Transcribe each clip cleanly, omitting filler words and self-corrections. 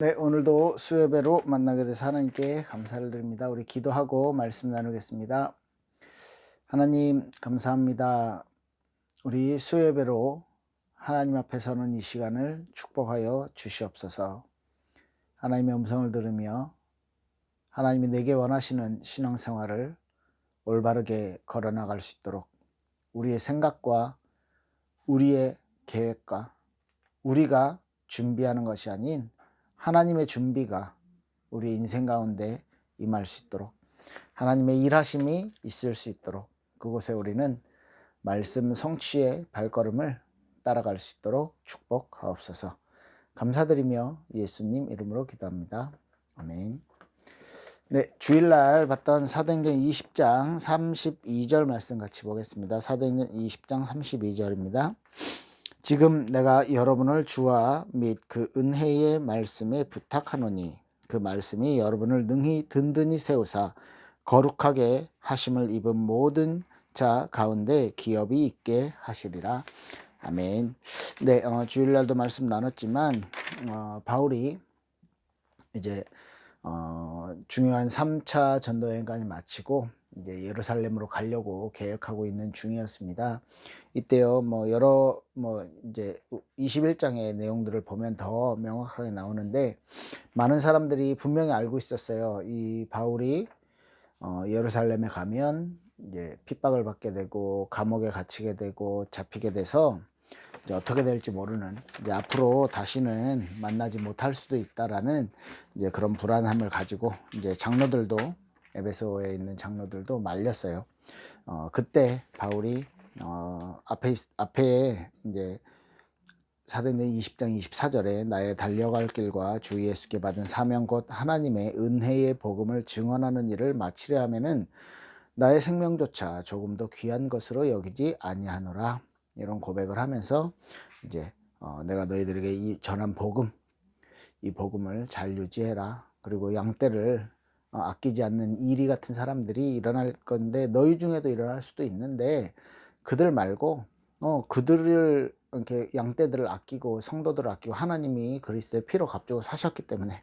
네, 오늘도 수요예배로 만나게 돼서 하나님께 감사를 드립니다. 우리 기도하고 말씀 나누겠습니다. 하나님, 감사합니다. 우리 수요예배로 하나님 앞에 서는 이 시간을 축복하여 주시옵소서. 하나님의 음성을 들으며 하나님이 내게 원하시는 신앙생활을 올바르게 걸어나갈 수 있도록 우리의 생각과 우리의 계획과 우리가 준비하는 것이 아닌 하나님의 준비가 우리 인생 가운데 임할 수 있도록 하나님의 일하심이 있을 수 있도록 그곳에 우리는 말씀 성취의 발걸음을 따라갈 수 있도록 축복하옵소서. 감사드리며 예수님 이름으로 기도합니다. 아멘. 네, 주일날 봤던 사도행전 20장 32절 말씀 같이 보겠습니다. 사도행전 20장 32절입니다. 지금 내가 여러분을 주와 및 그 은혜의 말씀에 부탁하노니 그 말씀이 여러분을 능히 든든히 세우사 거룩하게 하심을 입은 모든 자 가운데 기업이 있게 하시리라. 아멘. 네, 주일날도 말씀 나눴지만 바울이 이제 중요한 3차 전도 여행까지 마치고 이제 예루살렘으로 가려고 계획하고 있는 중이었습니다. 이때요, 이제 21장의 내용들을 보면 더 명확하게 나오는데 많은 사람들이 분명히 알고 있었어요. 이 바울이 예루살렘에 가면 이제 핍박을 받게 되고 감옥에 갇히게 되고 잡히게 돼서 이제 어떻게 될지 모르는, 이제 앞으로 다시는 만나지 못할 수도 있다라는 이제 그런 불안함을 가지고 이제 장로들도, 에베소에 있는 장로들도 말렸어요. 그때 바울이 앞에 이제 사도행전 20장 24절에 나의 달려갈 길과 주 예수께 받은 사명 곧 하나님의 은혜의 복음을 증언하는 일을 마치려 하면은 나의 생명조차 조금도 귀한 것으로 여기지 아니하노라, 이런 고백을 하면서 이제 내가 너희들에게 이 전한 복음, 이 복음을 잘 유지해라. 그리고 양떼를 아끼지 않는 이리 같은 사람들이 일어날 건데 너희 중에도 일어날 수도 있는데 그들 말고 그들을 이렇게 양떼들을 아끼고 성도들을 아끼고 하나님이 그리스도의 피로 값주고 사셨기 때문에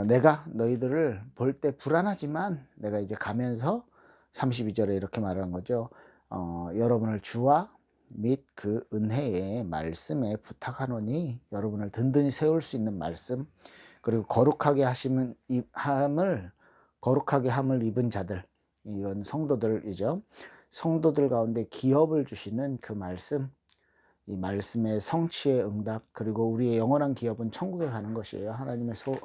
내가 너희들을 볼 때 불안하지만 내가 이제 가면서 32절에 이렇게 말하는 거죠. 여러분을 주와 및 그 은혜의 말씀에 부탁하노니 여러분을 든든히 세울 수 있는 말씀, 그리고 거룩하게 함을 입은 자들, 이건 성도들이죠. 성도들 가운데 기업을 주시는 그 말씀, 이 말씀의 성취의 응답, 그리고 우리의 영원한 기업은 천국에 가는 것이에요.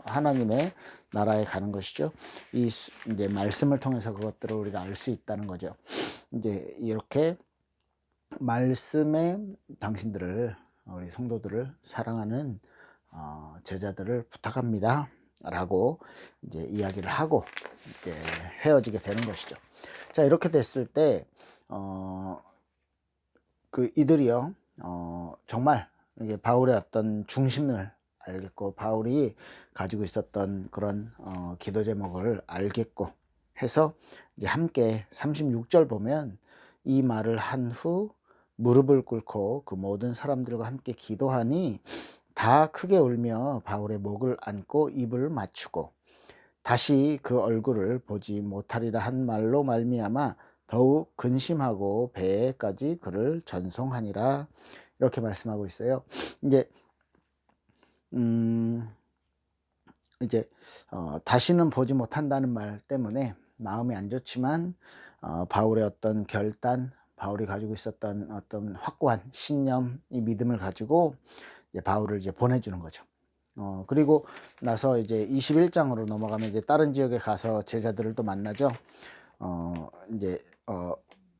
하나님의 나라에 가는 것이죠. 이제 말씀을 통해서 그것들을 우리가 알 수 있다는 거죠. 이제 이렇게 말씀에 당신들을, 우리 성도들을 사랑하는 제자들을 부탁합니다 라고 이제 이야기를 하고 이제 헤어지게 되는 것이죠. 자, 이렇게 됐을 때 이들이요, 정말 이게 바울의 어떤 중심을 알겠고 바울이 가지고 있었던 그런 기도 제목을 알겠고 해서 이제 함께 36절 보면 이 말을 한 후 무릎을 꿇고 그 모든 사람들과 함께 기도하니 다 크게 울며 바울의 목을 안고 입을 맞추고 다시 그 얼굴을 보지 못하리라 한 말로 말미암아 더욱 근심하고 배에까지 그를 전송하니라, 이렇게 말씀하고 있어요. 이제 음 이제 다시는 보지 못한다는 말 때문에 마음이 안 좋지만 바울의 어떤 결단, 바울이 가지고 있었던 어떤 확고한 신념, 이 믿음을 가지고 이제 바울을 이제 보내주는 거죠. 그리고 나서 이제 21장으로 넘어가면 이제 다른 지역에 가서 제자들을 또 만나죠. 이제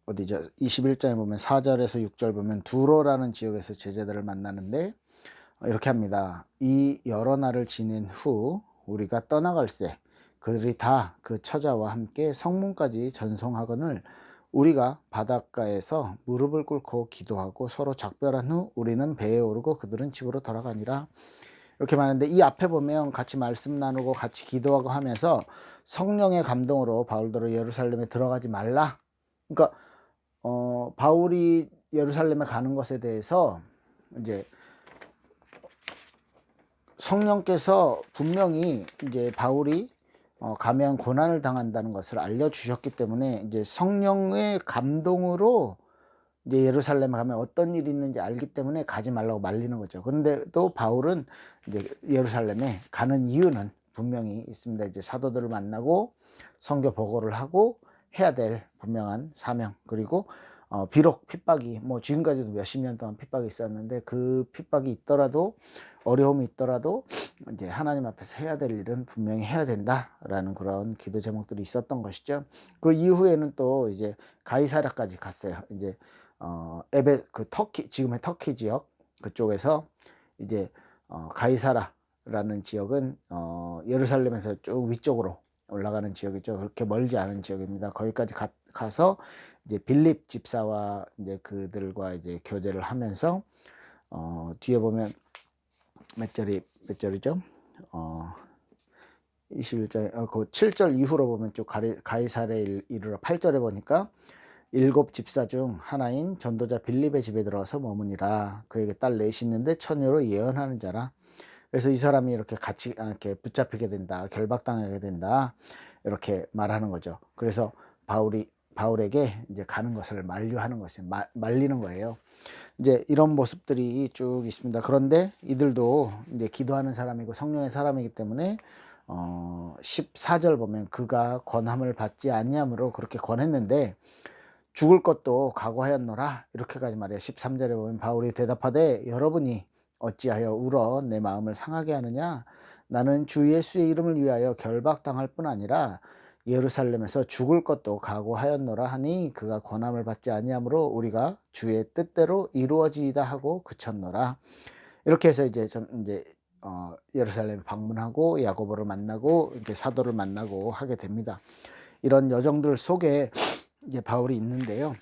어디죠? 21장에 보면 4절에서 6절 보면 두로라는 지역에서 제자들을 만나는데 이렇게 합니다. 이 여러 날을 지낸 후 우리가 떠나갈새 그들이 다 그 처자와 함께 성문까지 전송하거늘 우리가 바닷가에서 무릎을 꿇고 기도하고 서로 작별한 후 우리는 배에 오르고 그들은 집으로 돌아가니라, 이렇게 말하는데 이 앞에 보면 같이 말씀 나누고 같이 기도하고 하면서 성령의 감동으로 바울더러 예루살렘에 들어가지 말라. 그러니까 바울이 예루살렘에 가는 것에 대해서 이제 성령께서 분명히 이제 바울이 가면 고난을 당한다는 것을 알려주셨기 때문에 이제 성령의 감동으로 이제 예루살렘에 가면 어떤 일이 있는지 알기 때문에 가지 말라고 말리는 거죠. 그런데 또 바울은 이제 예루살렘에 가는 이유는 분명히 있습니다. 이제 사도들을 만나고 선교 보고를 하고 해야 될 분명한 사명, 그리고 비록 핍박이 뭐 지금까지도 몇십 년 동안 핍박이 있었는데 그 핍박이 있더라도 어려움이 있더라도 이제 하나님 앞에서 해야 될 일은 분명히 해야 된다라는 그런 기도 제목들이 있었던 것이죠. 그 이후에는 또 이제 가이사랴까지 갔어요. 이제 그 터키, 지금의 터키 지역 그쪽에서 이제 가이사라라는 지역은 예루살렘에서 쭉 위쪽으로 올라가는 지역이죠. 그렇게 멀지 않은 지역입니다. 거기까지 가서 이제 빌립 집사와 이제 그들과 이제 교제를 하면서 뒤에 보면 몇 절이죠? 21절, 그 7절 이후로 보면 쭉 가이사랴에 이르러 8절에 보니까 7 집사 중 하나인 전도자 빌립의 집에 들어가서 머무니라. 그에게 딸 넷이 있는데 처녀로 예언하는 자라. 그래서 이 사람이 이렇게 같이 이렇게 붙잡히게 된다, 결박당하게 된다, 이렇게 말하는 거죠. 그래서 바울에게 이제 가는 것을 만류하는 것이에요. 말리는 거예요. 이제 이런 모습들이 쭉 있습니다. 그런데 이들도 이제 기도하는 사람이고 성령의 사람이기 때문에 14절 보면 그가 권함을 받지 아니함으로 그렇게 권했는데 죽을 것도 각오하였노라, 이렇게까지 말해요. 13절에 보면 바울이 대답하되 여러분이 어찌하여 울어 내 마음을 상하게 하느냐. 나는 주 예수의 이름을 위하여 결박당할 뿐 아니라 예루살렘에서 죽을 것도 각오하였노라 하니 그가 권함을 받지 아니하므로 우리가 주의 뜻대로 이루어지이다 하고 그쳤노라. 이렇게 해서 이제 예루살렘 방문하고 야고보를 만나고 이제 사도를 만나고 하게 됩니다. 이런 여정들 속에 이제 바울이 있는데요.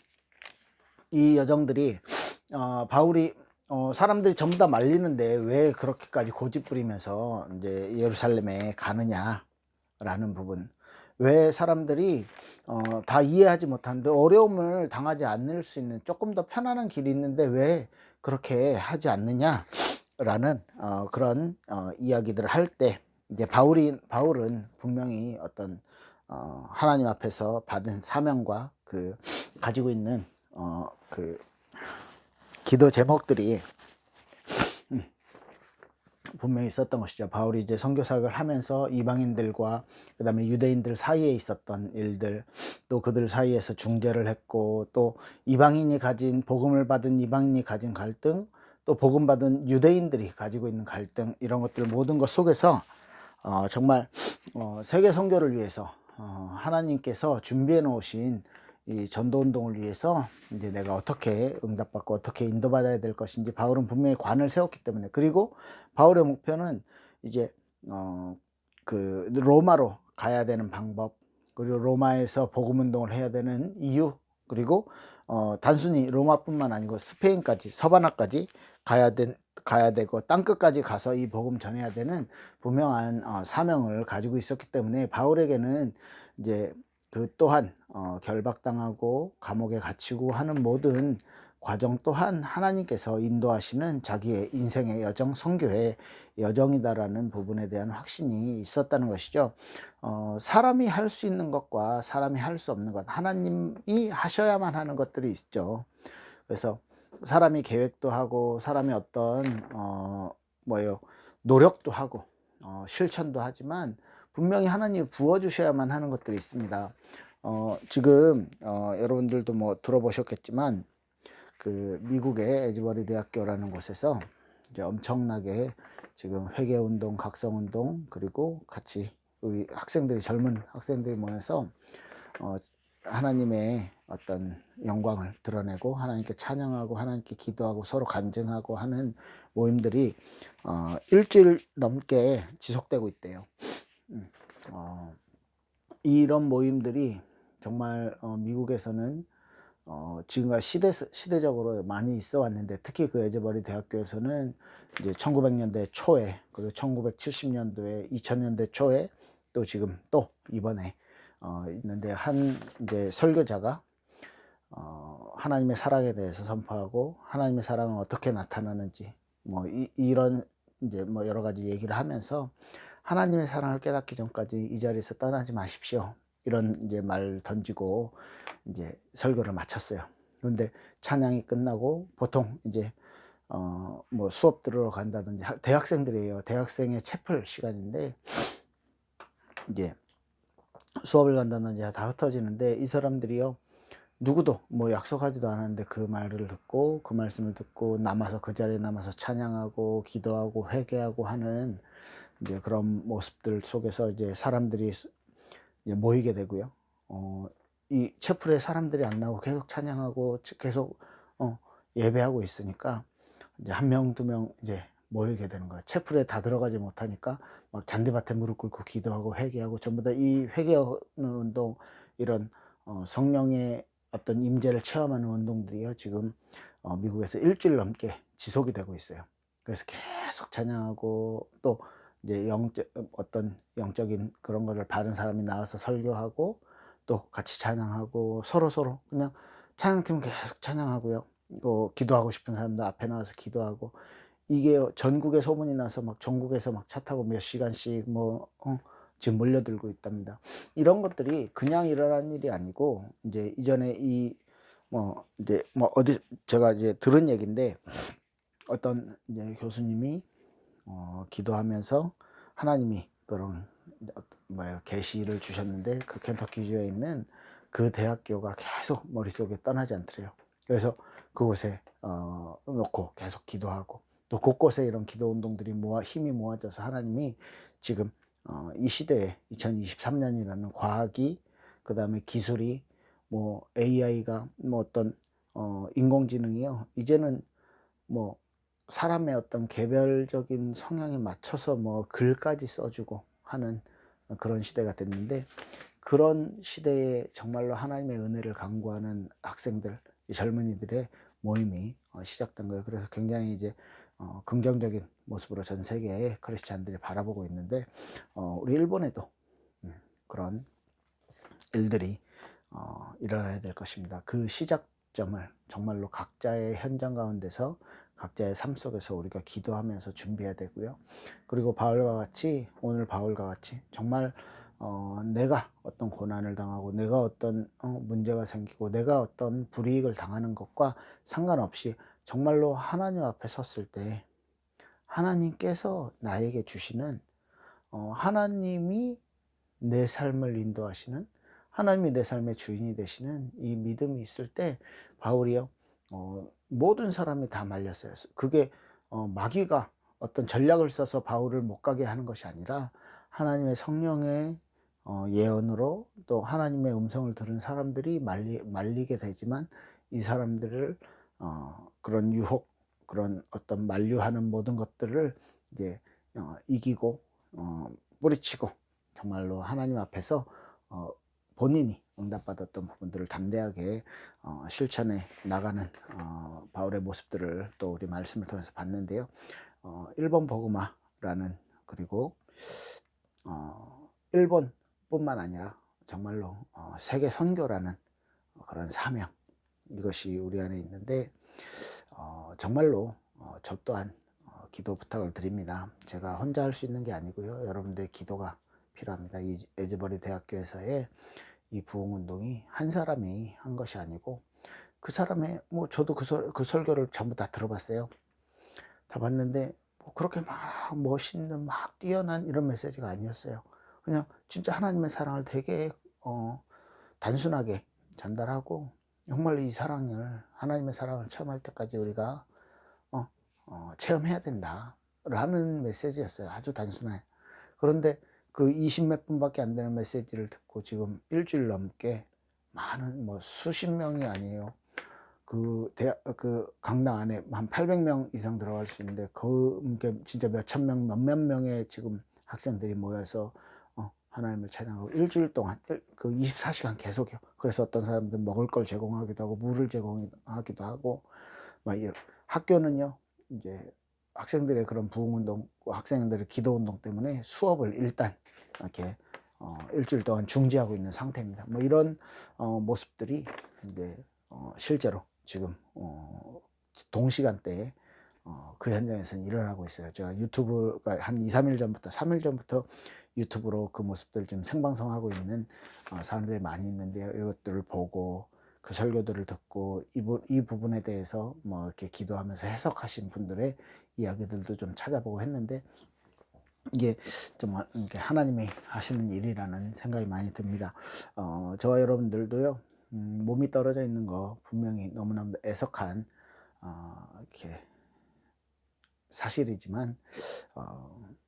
이 여정들이 바울이 사람들이 전부 다 말리는데 왜 그렇게까지 고집부리면서 이제 예루살렘에 가느냐라는 부분, 왜 사람들이 다 이해하지 못하는데 어려움을 당하지 않을 수 있는 조금 더 편안한 길이 있는데 왜 그렇게 하지 않느냐라는 그런 이야기들을 할 때 이제 바울은 분명히 어떤 하나님 앞에서 받은 사명과 그 가지고 있는 그 기도 제목들이 분명히 있었던 것이죠. 바울이 이제 선교 사역을 하면서 이방인들과 그다음에 유대인들 사이에 있었던 일들, 또 그들 사이에서 중재를 했고, 또 이방인이 가진 복음을 받은 이방인이 가진 갈등, 또 복음 받은 유대인들이 가지고 있는 갈등, 이런 것들 모든 것 속에서 정말 세계 선교를 위해서 하나님께서 준비해 놓으신 이 전도 운동을 위해서 이제 내가 어떻게 응답받고 어떻게 인도받아야 될 것인지 바울은 분명히 관을 세웠기 때문에, 그리고 바울의 목표는 이제 그 로마로 가야 되는 방법, 그리고 로마에서 복음 운동을 해야 되는 이유, 그리고 단순히 로마뿐만 아니고 스페인까지, 서바나까지 가야 되고 땅끝까지 가서 이 복음 전해야 되는 분명한 사명을 가지고 있었기 때문에 바울에게는 이제 그 또한 결박당하고 감옥에 갇히고 하는 모든 과정 또한 하나님께서 인도하시는 자기의 인생의 여정, 선교의 여정이다라는 부분에 대한 확신이 있었다는 것이죠. 사람이 할 수 있는 것과 사람이 할 수 없는 것, 하나님이 하셔야만 하는 것들이 있죠. 그래서 사람이 계획도 하고 사람이 어떤 노력도 하고 실천도 하지만 분명히 하나님이 부어주셔야만 하는 것들이 있습니다. 지금 여러분들도 뭐 들어보셨겠지만 그 미국의 에즈버리 대학교라는 곳에서 이제 엄청나게 지금 회개운동, 각성운동, 그리고 같이 우리 학생들이, 젊은 학생들이 모여서 하나님의 어떤 영광을 드러내고 하나님께 찬양하고 하나님께 기도하고 서로 간증하고 하는 모임들이 일주일 넘게 지속되고 있대요. 이런 모임들이 정말 미국에서는 지금까지 시대적으로 많이 있어 왔는데, 특히 그 에즈버리 대학교에서는 이제 1900년대 초에, 그리고 1970년도에, 2000년대 초에, 또 지금 또 이번에 있는데, 한 이제 설교자가 하나님의 사랑에 대해서 선포하고 하나님의 사랑은 어떻게 나타나는지, 뭐 이런 이제 뭐 여러 가지 얘기를 하면서 하나님의 사랑을 깨닫기 전까지 이 자리에서 떠나지 마십시오. 이런 이제 말 던지고 이제 설교를 마쳤어요. 그런데 찬양이 끝나고 보통 이제 뭐 수업 들으러 간다든지 대학생들이에요. 대학생의 채플 시간인데 이제 수업을 간다든지 다 흩어지는데 이 사람들이요. 누구도 뭐 약속하지도 않았는데 그 말을 듣고 그 말씀을 듣고 남아서 그 자리에 남아서 찬양하고 기도하고 회개하고 하는 이제 그런 모습들 속에서 이제 사람들이 이제 모이게 되고요. 이 채플에 사람들이 안 나오고 계속 찬양하고 계속 예배하고 있으니까 이제 한 명, 두 명 이제 모이게 되는 거예요. 채플에 다 들어가지 못하니까 막 잔디밭에 무릎 꿇고 기도하고 회개하고 전부 다 이 회개하는 운동, 이런 성령의 어떤 임재를 체험하는 운동들이요. 지금 미국에서 일주일 넘게 지속이 되고 있어요. 그래서 계속 찬양하고 또 이제 어떤 영적인 그런 거를 받은 사람이 나와서 설교하고 또 같이 찬양하고 서로 그냥 찬양팀 계속 찬양하고요. 또 기도하고 싶은 사람도 앞에 나와서 기도하고, 이게 전국에 소문이 나서 막 전국에서 막 차 타고 몇 시간씩 뭐 지금 몰려들고 있답니다. 이런 것들이 그냥 일어난 일이 아니고 이제 이전에 이 뭐 이제 뭐 어디 제가 이제 들은 얘기인데, 어떤 이제 교수님이 기도하면서 하나님이 그런 계시를 주셨는데 그 켄터키주에 있는 그 대학교가 계속 머릿속에 떠나지 않더래요. 그래서 그곳에 놓고 계속 기도하고 또 곳곳에 이런 기도 운동들이 힘이 모아져서 하나님이 지금 이 시대에 2023년이라는 과학이, 그 다음에 기술이, 뭐 AI가, 뭐 어떤 인공지능이요, 이제는 뭐 사람의 어떤 개별적인 성향에 맞춰서 뭐 글까지 써주고 하는 그런 시대가 됐는데, 그런 시대에 정말로 하나님의 은혜를 강구하는 학생들, 젊은이들의 모임이 시작된 거예요. 그래서 굉장히 이제 긍정적인 모습으로 전 세계의 크리스찬들이 바라보고 있는데, 우리 일본에도 그런 일들이 일어나야 될 것입니다. 그 시작점을 정말로 각자의 현장 가운데서 각자의 삶 속에서 우리가 기도하면서 준비해야 되고요. 그리고 오늘 바울과 같이 정말 내가 어떤 고난을 당하고 내가 어떤 문제가 생기고 내가 어떤 불이익을 당하는 것과 상관없이 정말로 하나님 앞에 섰을 때 하나님께서 나에게 주시는, 하나님이 내 삶을 인도하시는, 하나님이 내 삶의 주인이 되시는 이 믿음이 있을 때, 바울이요, 모든 사람이 다 말렸어요. 그게 마귀가 어떤 전략을 써서 바울을 못 가게 하는 것이 아니라 하나님의 성령의 예언으로 또 하나님의 음성을 들은 사람들이 말리게 되지만, 이 사람들을 그런 유혹, 그런 어떤 만류하는 모든 것들을 이제 이기고 뿌리치고 정말로 하나님 앞에서 본인이 응답받았던 부분들을 담대하게 실천해 나가는 바울의 모습들을 또 우리 말씀을 통해서 봤는데요. 일본 복음화라는, 그리고 일본뿐만 아니라 정말로 세계 선교라는 그런 사명, 이것이 우리 안에 있는데 정말로 저 또한 기도 부탁을 드립니다. 제가 혼자 할 수 있는 게 아니고요. 여러분들의 기도가 필요합니다. 이 에즈버리 대학교에서의 이 부흥운동이 한 사람이 한 것이 아니고, 그 사람의 뭐 저도 그 설교를 전부 다 들어봤어요. 다 봤는데 뭐 그렇게 막 멋있는 막 뛰어난 이런 메시지가 아니었어요. 그냥 진짜 하나님의 사랑을 되게 단순하게 전달하고, 정말 이 사랑을, 하나님의 사랑을 체험할 때까지 우리가 체험해야 된다라는 메시지였어요. 아주 단순해. 그런데 그 20 몇 분밖에 안 되는 메시지를 듣고 지금 일주일 넘게 많은, 뭐 수십 명이 아니에요. 그 강당 안에 한 800명 이상 들어갈 수 있는데 진짜 몇천 명, 몇몇 명의 지금 학생들이 모여서 하나님을 찬양하고 일주일 동안 그 24시간 계속요. 그래서 어떤 사람들은 먹을 걸 제공하기도 하고 물을 제공하기도 하고 막 학교는요, 이제 학생들의 그런 부흥운동, 학생들의 기도운동 때문에 수업을 일단 이렇게 일주일 동안 중지하고 있는 상태입니다. 뭐 이런 모습들이 이제 실제로 지금 동시간대에 그 현장에서는 일어나고 있어요. 제가 유튜브가 한 2-3일 전부터 3일 전부터 유튜브로 그 모습들 좀 생방송하고 있는 사람들이 많이 있는데요. 이것들을 보고 그 설교들을 듣고 이 부분에 대해서 뭐 이렇게 기도하면서 해석하신 분들의 이야기들도 좀 찾아보고 했는데, 이게 정말 이게 하나님이 하시는 일이라는 생각이 많이 듭니다. 저와 여러분들도요, 몸이 떨어져 있는 거 분명히 너무나 애석한 이렇게 사실이지만,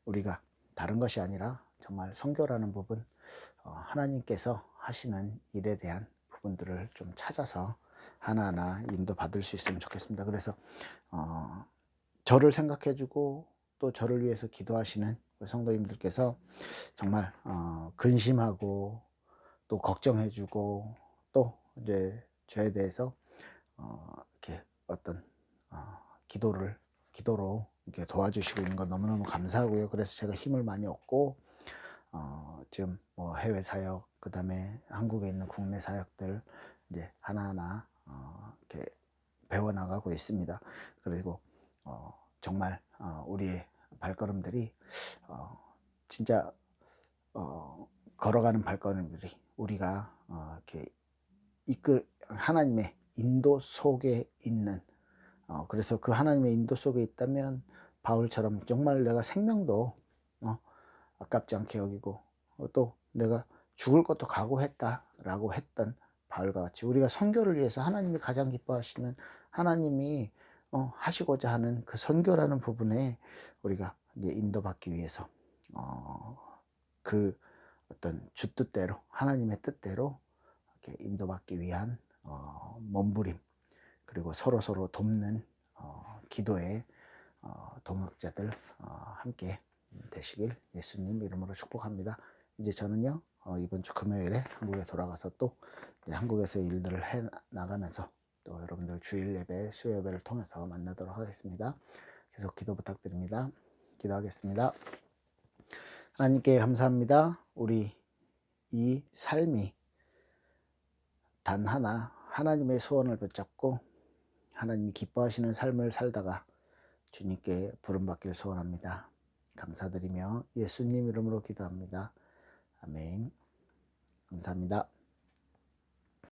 우리가 다른 것이 아니라 정말 선교라는 부분, 하나님께서 하시는 일에 대한 부분들을 좀 찾아서 하나하나 인도받을 수 있으면 좋겠습니다. 그래서 저를 생각해 주고 또 저를 위해서 기도하시는 우리 성도님들께서 정말 근심하고 또 걱정해 주고 또 이제 저에 대해서 이렇게 어떤 기도로 이렇게 도와주시고 있는 건 너무너무 감사하고요. 그래서 제가 힘을 많이 얻고 지금 뭐 해외 사역, 그다음에 한국에 있는 국내 사역들 이제 하나하나 이렇게 배워 나가고 있습니다. 그리고 정말 우리의 발걸음들이 진짜 걸어가는 발걸음들이 우리가 이렇게 하나님의 인도 속에 있는, 그래서 그 하나님의 인도 속에 있다면 바울처럼 정말 내가 생명도 아깝지 않게 여기고 또 내가 죽을 것도 각오했다라고 했던 바울과 같이 우리가 선교를 위해서 하나님이 가장 기뻐하시는, 하나님이 하시고자 하는 그 선교라는 부분에 우리가 이제 인도받기 위해서 그 어떤 주 뜻대로, 하나님의 뜻대로 이렇게 인도받기 위한 몸부림, 그리고 서로 돕는 기도의 동역자들 함께 되시길 예수님 이름으로 축복합니다. 이제 저는요, 이번 주 금요일에 한국에 돌아가서 또 이제 한국에서 일들을 해 나가면서 또 여러분들 주일 예배, 수요 예배를 통해서 만나도록 하겠습니다. 계속 기도 부탁드립니다. 기도하겠습니다. 하나님께 감사합니다. 우리 이 삶이 단 하나 하나님의 소원을 붙잡고 하나님이 기뻐하시는 삶을 살다가 주님께 부름받길 소원합니다. 감사드리며 예수님 이름으로 기도합니다. 아멘. 감사합니다.